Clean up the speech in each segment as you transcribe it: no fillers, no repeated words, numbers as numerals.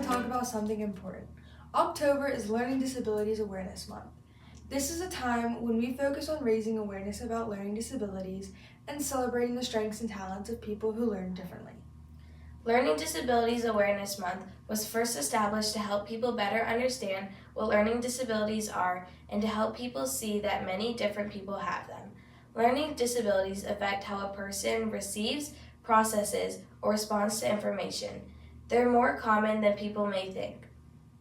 to talk about something important. October is Learning Disabilities Awareness Month. This is a time when we focus on raising awareness about learning disabilities and celebrating the strengths and talents of people who learn differently. Learning Disabilities Awareness Month was first established to help people better understand what learning disabilities are and to help people see that many different people have them. Learning disabilities affect how a person receives, processes, or responds to information. They're more common than people may think.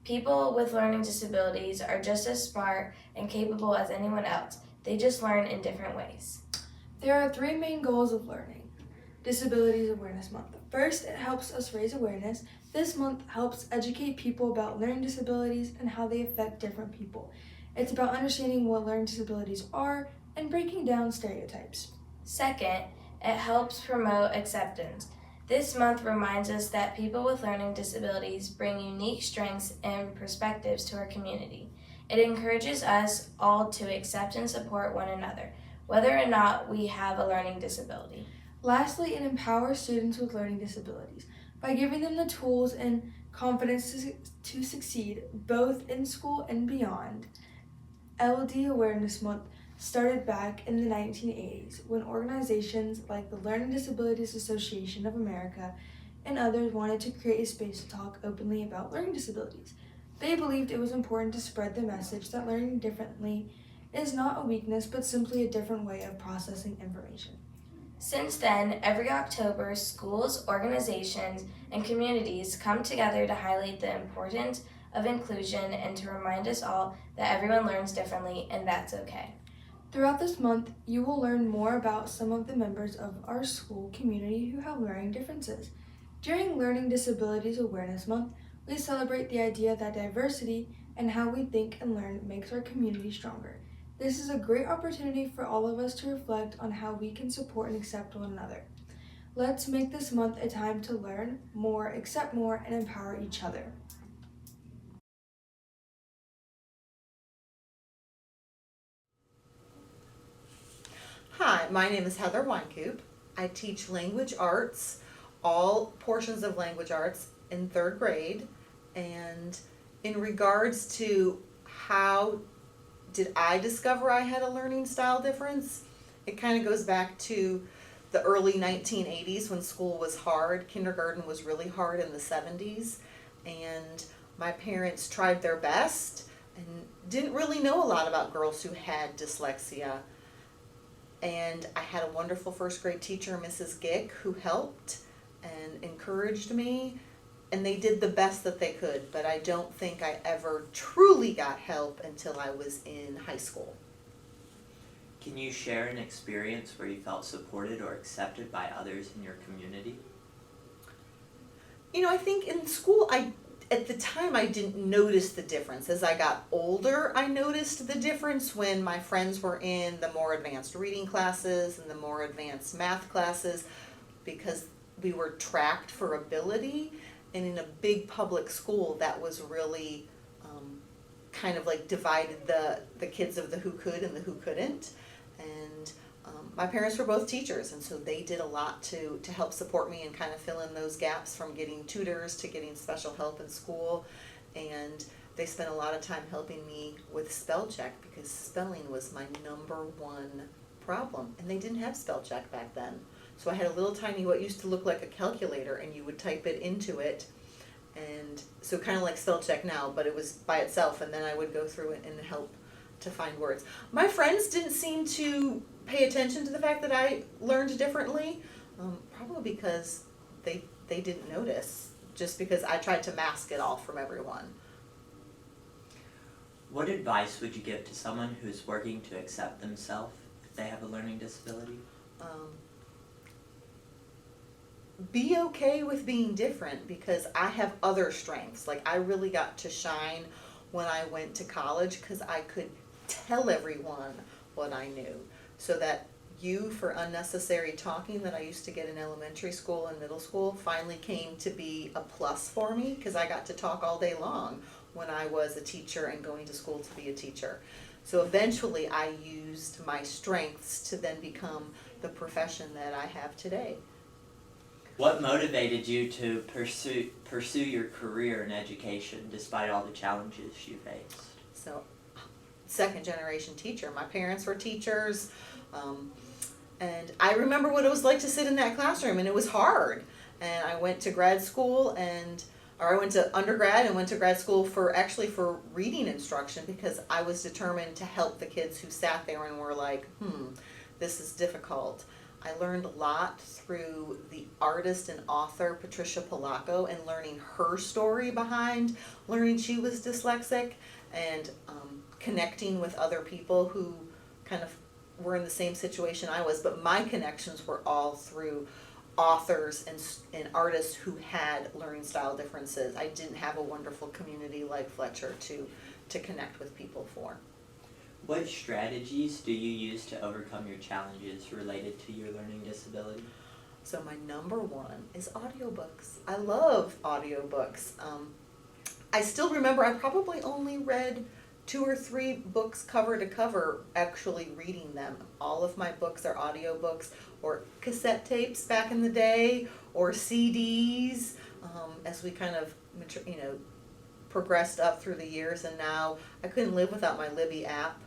People with learning disabilities are just as smart and capable as anyone else. They just learn in different ways. There are three main goals of Learning Disabilities Awareness Month. First, it helps us raise awareness. This month helps educate people about learning disabilities and how they affect different people. It's about understanding what learning disabilities are and breaking down stereotypes. Second, it helps promote acceptance. This month reminds us that people with learning disabilities bring unique strengths and perspectives to our community. It encourages us all to accept and support one another, whether or not we have a learning disability. Lastly, it empowers students with learning disabilities by giving them the tools and confidence to succeed both in school and beyond. LD Awareness Month started back in the 1980s when organizations like the Learning Disabilities Association of America and others wanted to create a space to talk openly about learning disabilities. They believed it was important to spread the message that learning differently is not a weakness but simply a different way of processing information. Since then, every October, schools, organizations, and communities come together to highlight the importance of inclusion and to remind us all that everyone learns differently and that's okay. Throughout this month, you will learn more about some of the members of our school community who have learning differences. During Learning Disabilities Awareness Month, we celebrate the idea that diversity and how we think and learn makes our community stronger. This is a great opportunity for all of us to reflect on how we can support and accept one another. Let's make this month a time to learn more, accept more, and empower each other. Hi, my name is Heather Weinkoop. I teach language arts, all portions of language arts in third grade. And in regards to how did I discover I had a learning style difference, it kind of goes back to the early 1980s when school was hard. Kindergarten was really hard in the 70s. And my parents tried their best and didn't really know a lot about girls who had dyslexia. And I had a wonderful first grade teacher, Mrs. Gick, who helped and encouraged me, and they did the best that they could, but I don't think I ever truly got help until I was in high school. Can you share an experience where you felt supported or accepted by others in your community? I think in school, at the time I didn't notice the difference. As I got older, I noticed the difference when my friends were in the more advanced reading classes and the more advanced math classes, because we were tracked for ability. And in a big public school, that was really kind of like divided the kids of the who could and the who couldn't. And my parents were both teachers, and so they did a lot to help support me and kind of fill in those gaps from getting tutors to getting special help in school. And they spent a lot of time helping me with spell check because spelling was my number one problem. And they didn't have spell check back then. So I had a little tiny, what used to look like a calculator, and you would type it into it. And so kind of like spell check now, but it was by itself, and then I would go through it and help to find words. My friends didn't seem to pay attention to the fact that I learned differently, probably because they didn't notice, just because I tried to mask it all from everyone. What advice would you give to someone who's working to accept themselves if they have a learning disability? Be okay with being different, because I have other strengths. Like, I really got to shine when I went to college because I could tell everyone what I knew. So that for unnecessary talking that I used to get in elementary school and middle school finally came to be a plus for me, because I got to talk all day long when I was a teacher and going to school to be a teacher. So eventually I used my strengths to then become the profession that I have today. What motivated you to pursue your career in education despite all the challenges you faced? So, second generation teacher. My parents were teachers, and I remember what it was like to sit in that classroom, and it was hard. And I went to grad school I went to undergrad and went to grad school for reading instruction, because I was determined to help the kids who sat there and were like, this is difficult. I learned a lot through the artist and author Patricia Polacco and learning her story behind learning she was dyslexic, and connecting with other people who kind of were in the same situation I was, but my connections were all through authors and artists who had learning style differences. I didn't have a wonderful community like Fletcher to connect with people for. What strategies do you use to overcome your challenges related to your learning disability? So my number one is audiobooks. I love audiobooks. I still remember I probably only read 2 or 3 books cover to cover actually reading them. All of my books are audiobooks or cassette tapes back in the day, or CDs, as we kind of progressed up through the years. And now I couldn't live without my Libby app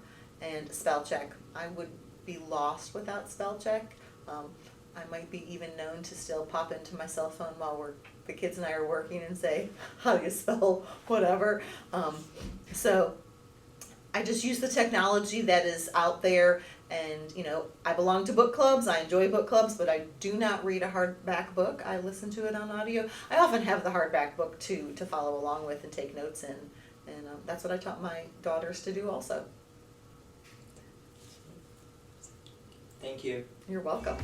and spell check. I would be lost without spell check. I might be even known to still pop into my cell phone while the kids and I are working and say, how do you spell whatever? So I just use the technology that is out there, and I belong to book clubs. I enjoy book clubs, but I do not read a hardback book. I listen to it on audio. I often have the hardback book too to follow along with and take notes in, and that's what I taught my daughters to do also. Thank you. You're welcome.